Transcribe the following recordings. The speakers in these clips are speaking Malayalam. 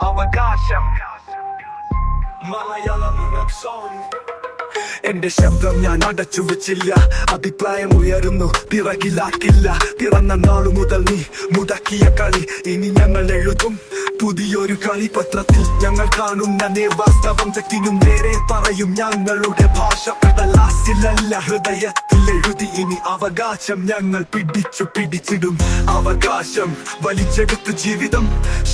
അവകാശം മലയാളം സോങ്. എന്റെ ശബ്ദം ഞാൻ അടച്ചു വെച്ചില്ല, അഭിപ്രായം ഉയരുന്നു പിറകിലാക്കില്ല. പിറന്ന നാളു മുതൽ നീ മുടക്കിയ കളി ഇനി ഞങ്ങൾ എഴുതും പുതിയൊരു കളിപത്രത്തിൽ. ഞങ്ങൾ കാണുന്ന വാസ്തവം തെറ്റിനും നേരെ പറയും. ഞങ്ങളുടെ ഭാഷ കടലാസിലല്ല ഹൃദയത്തിൽ എഴുതി. ഇനി അവകാശം ഞങ്ങൾ പിടിച്ചിടും. അവകാശം വലിച്ചെടുത്ത് ജീവിതം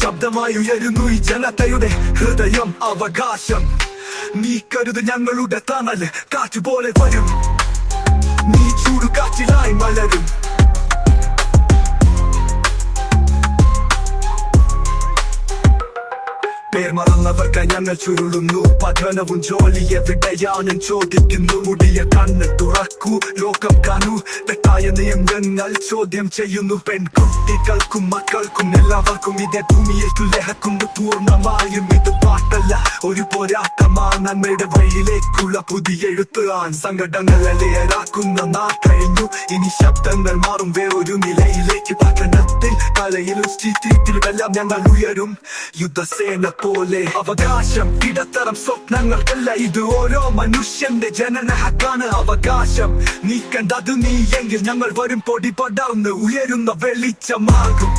ശബ്ദമായി ഉയരുന്നു ഈ ജനതയുടെ ഹൃദയം. അവകാശം നീക്കരുത് ഞങ്ങളുടെ തണല്, കാറ്റുപോലെ വരും നീ ചൂടുകാറ്റിലായി മലരും. പേർ മറന്നവർക്ക് ഞങ്ങൾ ചുരുളുന്നു, പഠനവും ജോലി എവിടെയാണ് ചോദിക്കുന്നു. മുടിയ കണ്ണ് തുറക്കൂ, ലോകം കാണൂ, തെറ്റായ നിയമങ്ങൾ ചോദ്യം ചെയ്യുന്നു. പെൺകുട്ടികൾക്കും മക്കൾക്കും എല്ലാവർക്കും ഇതേ ഭൂമിയിൽ തുലഹക്കുന്നു. പൂർണ്ണമായും ഇത് പാട്ടല്ല, ഒരു പോരാട്ടമാണ് നന്മയുടെ വഴിയിലേക്കുള്ള പുതിയ എഴുത്തുകാൻ. സങ്കടങ്ങളേറാക്കുന്ന നാട്ടഴിഞ്ഞു, ഇനി ശബ്ദങ്ങൾ മാറും വേറൊരു നിലയിലേക്ക്. പഠനത്തിൽ കലയിലും ചിത്രത്തിലുമെല്ലാം ഞങ്ങൾ ഉയരും യുദ്ധസേന പോലെ. അവകാശം ഇടത്തരം സ്വപ്നങ്ങൾക്കല്ല, ഇത് ഓരോ മനുഷ്യന്റെ ജനന ഹക്കാണ്. അവകാശം നീക്കണ്ടത് നീ എങ്കിൽ ഞങ്ങൾ വരും പൊടി പടർന്ന് ഉയരുന്ന വെളിച്ചമാകും.